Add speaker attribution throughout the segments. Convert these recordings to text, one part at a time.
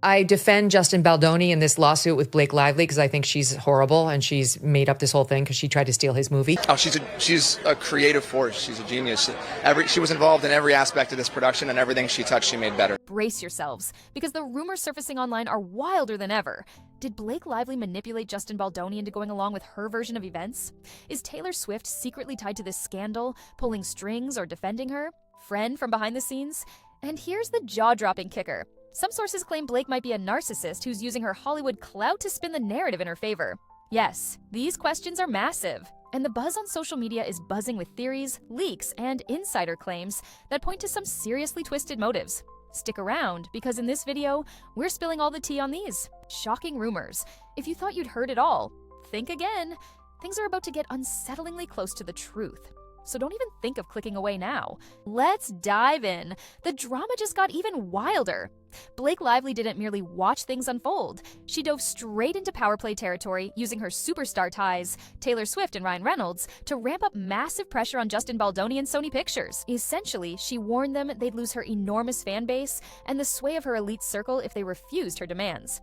Speaker 1: I defend Justin Baldoni in this lawsuit with Blake Lively because I think she's horrible and she's made up this whole thing because she tried to steal his movie.
Speaker 2: Oh, she's a creative force. She's a genius. She was involved in every aspect of this production, and everything she touched, she made better.
Speaker 3: Brace yourselves, because the rumors surfacing online are wilder than ever. Did Blake Lively manipulate Justin Baldoni into going along with her version of events? Is Taylor Swift secretly tied to this scandal, pulling strings or defending her? Friend from behind the scenes? And here's the jaw-dropping kicker. Some sources claim Blake might be a narcissist who's using her Hollywood clout to spin the narrative in her favor. Yes, these questions are massive, and the buzz on social media is buzzing with theories, leaks, and insider claims that point to some seriously twisted motives. Stick around, because in this video, we're spilling all the tea on these shocking rumors. If you thought you'd heard it all, think again. Things are about to get unsettlingly close to the truth. So don't even think of clicking away now. Let's dive in. The drama just got even wilder. Blake Lively didn't merely watch things unfold. She dove straight into power play territory, using her superstar ties, Taylor Swift and Ryan Reynolds, to ramp up massive pressure on Justin Baldoni and Sony Pictures. Essentially, she warned them they'd lose her enormous fan base and the sway of her elite circle if they refused her demands.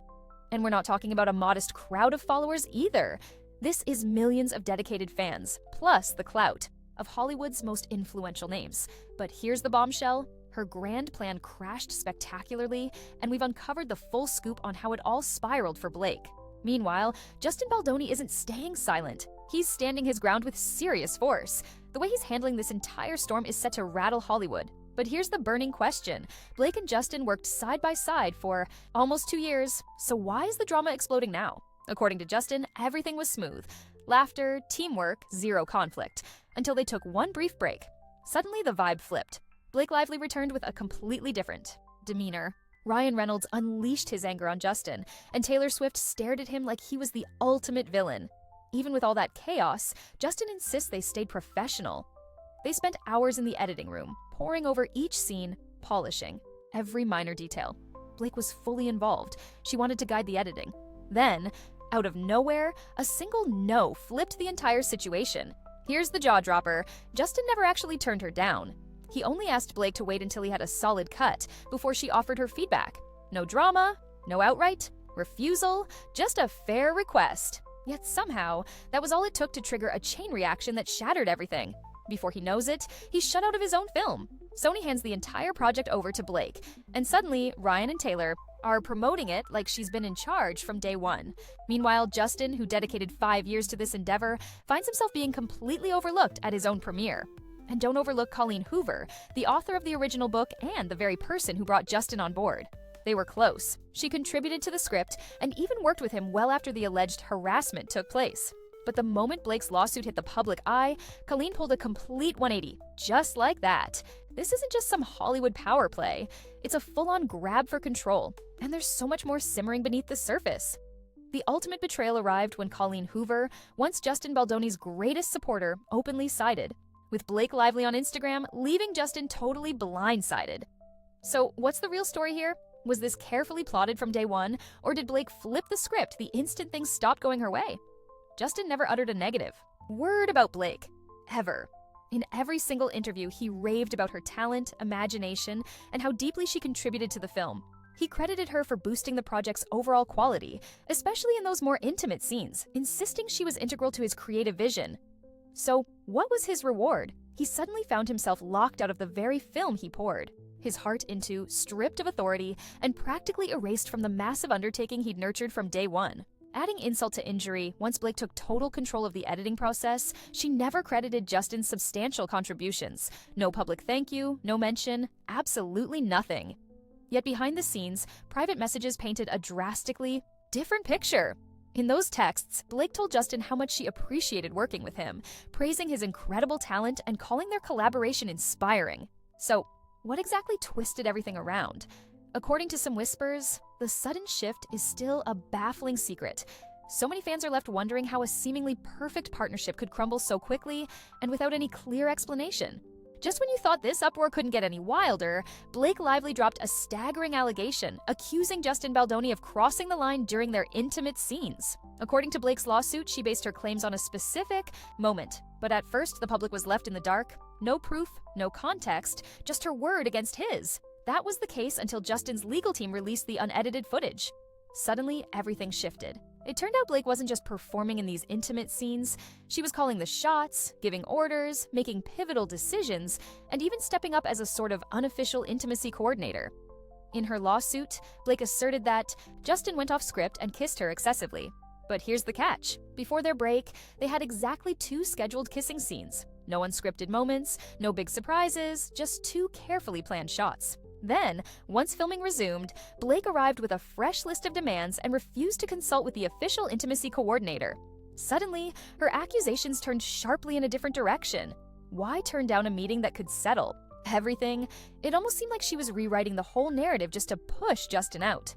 Speaker 3: And we're not talking about a modest crowd of followers either. This is millions of dedicated fans, plus the clout of Hollywood's most influential names. But here's the bombshell. Her grand plan crashed spectacularly, and we've uncovered the full scoop on how it all spiraled for Blake. Meanwhile, Justin Baldoni isn't staying silent. He's standing his ground with serious force. The way he's handling this entire storm is set to rattle Hollywood. But here's the burning question. Blake and Justin worked side by side for almost 2 years, so why is the drama exploding now? According to Justin, everything was smooth. Laughter, teamwork, zero conflict. Until they took one brief break. Suddenly, the vibe flipped. Blake Lively returned with a completely different demeanor. Ryan Reynolds unleashed his anger on Justin, and Taylor Swift stared at him like he was the ultimate villain. Even with all that chaos, Justin insists they stayed professional. They spent hours in the editing room, poring over each scene, polishing every minor detail. Blake was fully involved. She wanted to guide the editing. Then, out of nowhere, a single no flipped the entire situation. Here's the jaw-dropper. Justin never actually turned her down. He only asked Blake to wait until he had a solid cut before she offered her feedback. No drama, no outright refusal, just a fair request. Yet somehow, that was all it took to trigger a chain reaction that shattered everything. Before he knows it, he's shut out of his own film. Sony hands the entire project over to Blake, and suddenly, Ryan and Taylor are promoting it like she's been in charge from day one. Meanwhile, Justin, who dedicated 5 years to this endeavor, finds himself being completely overlooked at his own premiere. And don't overlook Colleen Hoover, the author of the original book and the very person who brought Justin on board. They were close. She contributed to the script and even worked with him well after the alleged harassment took place. But the moment Blake's lawsuit hit the public eye, Colleen pulled a complete 180, just like that. This isn't just some Hollywood power play. It's a full-on grab for control, and there's so much more simmering beneath the surface. The ultimate betrayal arrived when Colleen Hoover, once Justin Baldoni's greatest supporter, openly sided, with Blake Lively on Instagram leaving Justin totally blindsided. So what's the real story here? Was this carefully plotted from day one, or did Blake flip the script the instant things stopped going her way? Justin never uttered a negative word about Blake, ever. In every single interview, he raved about her talent, imagination, and how deeply she contributed to the film. He credited her for boosting the project's overall quality, especially in those more intimate scenes, insisting she was integral to his creative vision. So, what was his reward? He suddenly found himself locked out of the very film he poured his heart into, stripped of authority, and practically erased from the massive undertaking he'd nurtured from day one. Adding insult to injury, once Blake took total control of the editing process, she never credited Justin's substantial contributions. No public thank you, no mention, absolutely nothing. Yet behind the scenes, private messages painted a drastically different picture. In those texts, Blake told Justin how much she appreciated working with him, praising his incredible talent and calling their collaboration inspiring. So, what exactly twisted everything around? According to some whispers, the sudden shift is still a baffling secret. So many fans are left wondering how a seemingly perfect partnership could crumble so quickly and without any clear explanation. Just when you thought this uproar couldn't get any wilder, Blake Lively dropped a staggering allegation, accusing Justin Baldoni of crossing the line during their intimate scenes. According to Blake's lawsuit, she based her claims on a specific moment, but at first the public was left in the dark. No proof, no context, just her word against his. That was the case until Justin's legal team released the unedited footage. Suddenly, everything shifted. It turned out Blake wasn't just performing in these intimate scenes. She was calling the shots, giving orders, making pivotal decisions, and even stepping up as a sort of unofficial intimacy coordinator. In her lawsuit, Blake asserted that Justin went off script and kissed her excessively. But here's the catch. Before their break, they had exactly 2 scheduled kissing scenes. No unscripted moments, no big surprises, just 2 carefully planned shots. Then, once filming resumed, Blake arrived with a fresh list of demands and refused to consult with the official intimacy coordinator. Suddenly, her accusations turned sharply in a different direction. Why turn down a meeting that could settle everything? It almost seemed like she was rewriting the whole narrative just to push Justin out.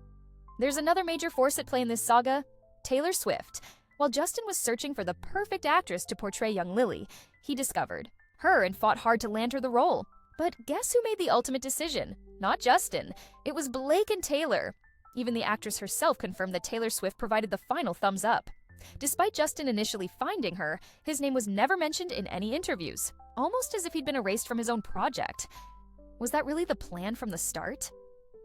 Speaker 3: There's another major force at play in this saga: Taylor Swift. While Justin was searching for the perfect actress to portray young Lily, he discovered her and fought hard to land her the role. But guess who made the ultimate decision? Not Justin. It was Blake and Taylor. Even the actress herself confirmed that Taylor Swift provided the final thumbs up. Despite Justin initially finding her, his name was never mentioned in any interviews, almost as if he'd been erased from his own project. Was that really the plan from the start?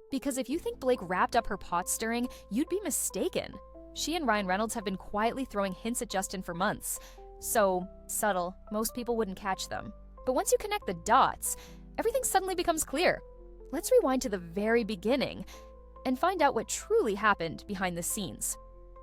Speaker 3: Because if you think Blake wrapped up her pot stirring, you'd be mistaken. She and Ryan Reynolds have been quietly throwing hints at Justin for months. So subtle, most people wouldn't catch them. But once you connect the dots, everything suddenly becomes clear. Let's rewind to the very beginning and find out what truly happened behind the scenes.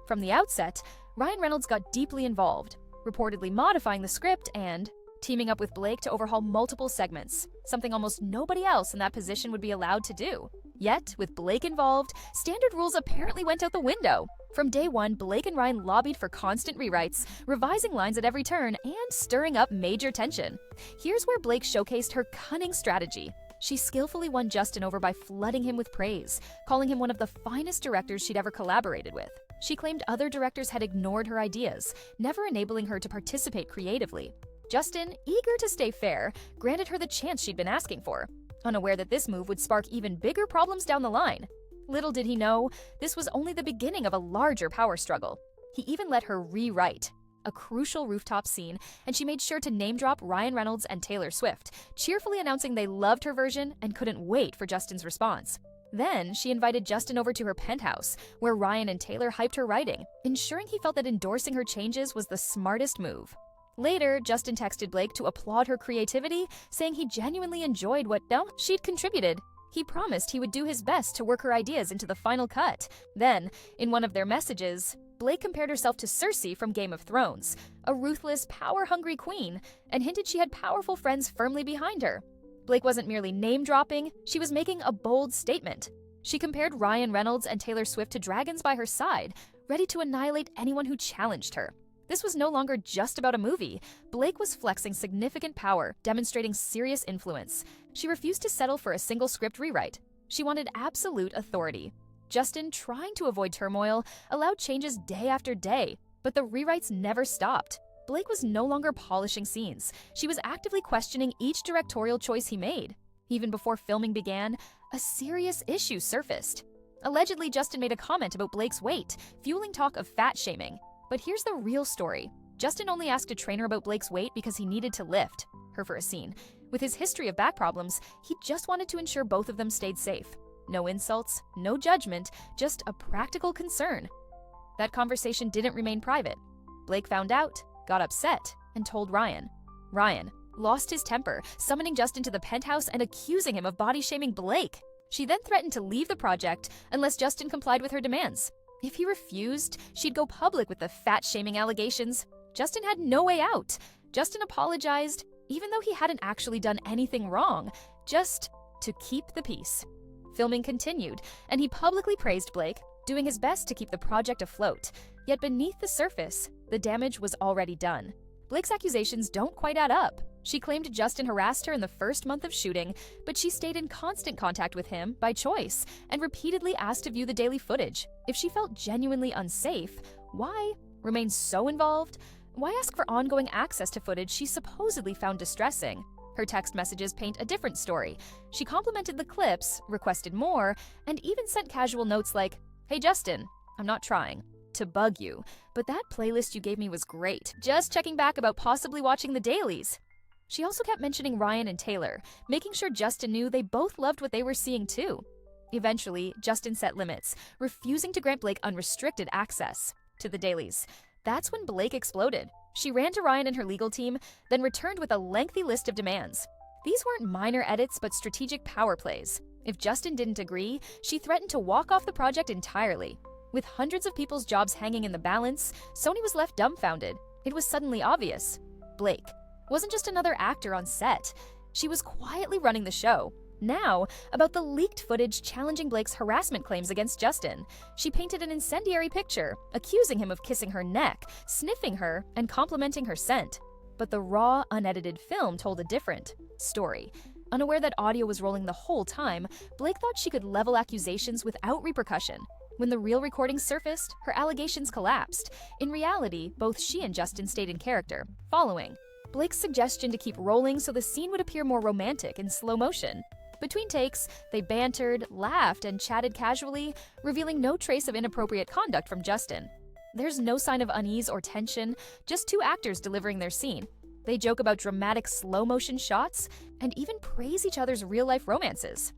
Speaker 3: From the outset, Ryan Reynolds got deeply involved, reportedly modifying the script and teaming up with Blake to overhaul multiple segments, something almost nobody else in that position would be allowed to do. Yet, with Blake involved, standard rules apparently went out the window. From day one, Blake and Ryan lobbied for constant rewrites, revising lines at every turn, and stirring up major tension. Here's where Blake showcased her cunning strategy. She skillfully won Justin over by flooding him with praise, calling him one of the finest directors she'd ever collaborated with. She claimed other directors had ignored her ideas, never enabling her to participate creatively. Justin, eager to stay fair, granted her the chance she'd been asking for, unaware that this move would spark even bigger problems down the line. Little did he know, this was only the beginning of a larger power struggle. He even let her rewrite a crucial rooftop scene, and she made sure to name-drop Ryan Reynolds and Taylor Swift, cheerfully announcing they loved her version and couldn't wait for Justin's response. Then, she invited Justin over to her penthouse, where Ryan and Taylor hyped her writing, ensuring he felt that endorsing her changes was the smartest move. Later, Justin texted Blake to applaud her creativity, saying he genuinely enjoyed what she'd contributed. He promised he would do his best to work her ideas into the final cut. Then, in one of their messages, Blake compared herself to Cersei from Game of Thrones, a ruthless, power-hungry queen, and hinted she had powerful friends firmly behind her. Blake wasn't merely name-dropping, she was making a bold statement. She compared Ryan Reynolds and Taylor Swift to dragons by her side, ready to annihilate anyone who challenged her. This was no longer just about a movie. Blake was flexing significant power, demonstrating serious influence. She refused to settle for a single script rewrite. She wanted absolute authority. Justin, trying to avoid turmoil, allowed changes day after day, but the rewrites never stopped. Blake was no longer polishing scenes. She was actively questioning each directorial choice he made. Even before filming began, a serious issue surfaced. Allegedly, Justin made a comment about Blake's weight, fueling talk of fat shaming. But here's the real story. Justin only asked a trainer about Blake's weight because he needed to lift her for a scene. With his history of back problems, he just wanted to ensure both of them stayed safe. No insults, no judgment, just a practical concern. That conversation didn't remain private. Blake found out, got upset, and told Ryan. Ryan lost his temper, summoning Justin to the penthouse and accusing him of body-shaming Blake. She then threatened to leave the project unless Justin complied with her demands. If he refused, she'd go public with the fat-shaming allegations. Justin had no way out. Justin apologized, even though he hadn't actually done anything wrong, just to keep the peace. Filming continued, and he publicly praised Blake, doing his best to keep the project afloat. Yet beneath the surface, the damage was already done. Blake's accusations don't quite add up. She claimed Justin harassed her in the first month of shooting, but she stayed in constant contact with him by choice and repeatedly asked to view the daily footage. If she felt genuinely unsafe, why remain so involved? Why ask for ongoing access to footage she supposedly found distressing? Her text messages paint a different story. She complimented the clips, requested more, and even sent casual notes like, "Hey Justin, I'm not trying to bug you, but that playlist you gave me was great. Just checking back about possibly watching the dailies." She also kept mentioning Ryan and Taylor, making sure Justin knew they both loved what they were seeing too. Eventually, Justin set limits, refusing to grant Blake unrestricted access to the dailies. That's when Blake exploded. She ran to Ryan and her legal team, then returned with a lengthy list of demands. These weren't minor edits, but strategic power plays. If Justin didn't agree, she threatened to walk off the project entirely. With hundreds of people's jobs hanging in the balance, Sony was left dumbfounded. It was suddenly obvious. Blake wasn't just another actor on set. She was quietly running the show. Now, about the leaked footage challenging Blake's harassment claims against Justin. She painted an incendiary picture, accusing him of kissing her neck, sniffing her, and complimenting her scent. But the raw, unedited film told a different story. Unaware that audio was rolling the whole time, Blake thought she could level accusations without repercussion. When the real recordings surfaced, her allegations collapsed. In reality, both she and Justin stayed in character, following Blake's suggestion to keep rolling so the scene would appear more romantic in slow motion. Between takes, they bantered, laughed, and chatted casually, revealing no trace of inappropriate conduct from Justin. There's no sign of unease or tension, just two actors delivering their scene. They joke about dramatic slow-motion shots and even praise each other's real-life romances.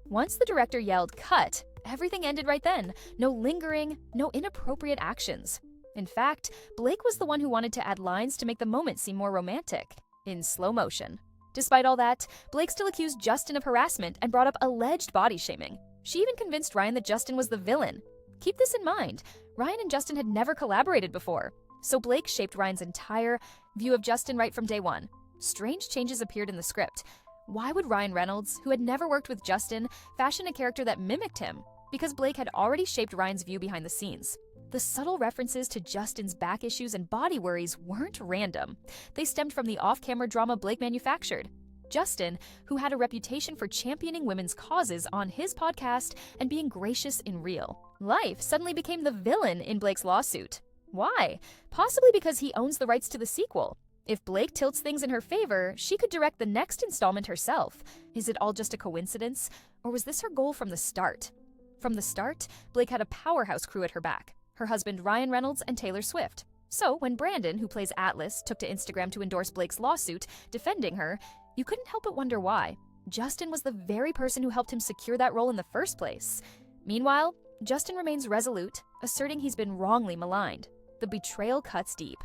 Speaker 3: Once the director yelled, "Cut!" everything ended right then. No lingering, no inappropriate actions. In fact, Blake was the one who wanted to add lines to make the moment seem more romantic, in slow motion. Despite all that, Blake still accused Justin of harassment and brought up alleged body shaming. She even convinced Ryan that Justin was the villain. Keep this in mind, Ryan and Justin had never collaborated before, so Blake shaped Ryan's entire view of Justin right from day one. Strange changes appeared in the script. Why would Ryan Reynolds, who had never worked with Justin, fashion a character that mimicked him? Because Blake had already shaped Ryan's view behind the scenes. The subtle references to Justin's back issues and body worries weren't random. They stemmed from the off-camera drama Blake manufactured. Justin, who had a reputation for championing women's causes on his podcast and being gracious in real life, suddenly became the villain in Blake's lawsuit. Why? Possibly because he owns the rights to the sequel. If Blake tilts things in her favor, she could direct the next installment herself. Is it all just a coincidence? Or was this her goal from the start? From the start, Blake had a powerhouse crew at her back. Her husband Ryan Reynolds and Taylor Swift. So when Brandon, who plays Atlas, took to Instagram to endorse Blake's lawsuit, defending her, you couldn't help but wonder why. Justin was the very person who helped him secure that role in the first place. Meanwhile, Justin remains resolute, asserting he's been wrongly maligned. The betrayal cuts deep.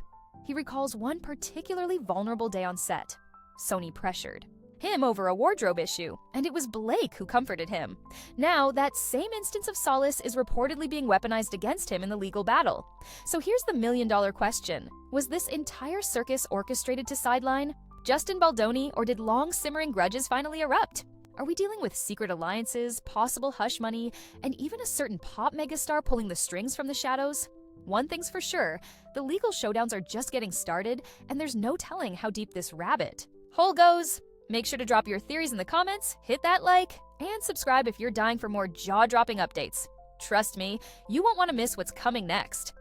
Speaker 3: He recalls one particularly vulnerable day on set. Sony pressured him over a wardrobe issue, and it was Blake who comforted him. Now, that same instance of solace is reportedly being weaponized against him in the legal battle. So here's the million-dollar question. Was this entire circus orchestrated to sideline Justin Baldoni, or did long-simmering grudges finally erupt? Are we dealing with secret alliances, possible hush money, and even a certain pop megastar pulling the strings from the shadows? One thing's for sure, the legal showdowns are just getting started, and there's no telling how deep this rabbit hole goes. Make sure to drop your theories in the comments, hit that like, and subscribe if you're dying for more jaw-dropping updates. Trust me, you won't want to miss what's coming next.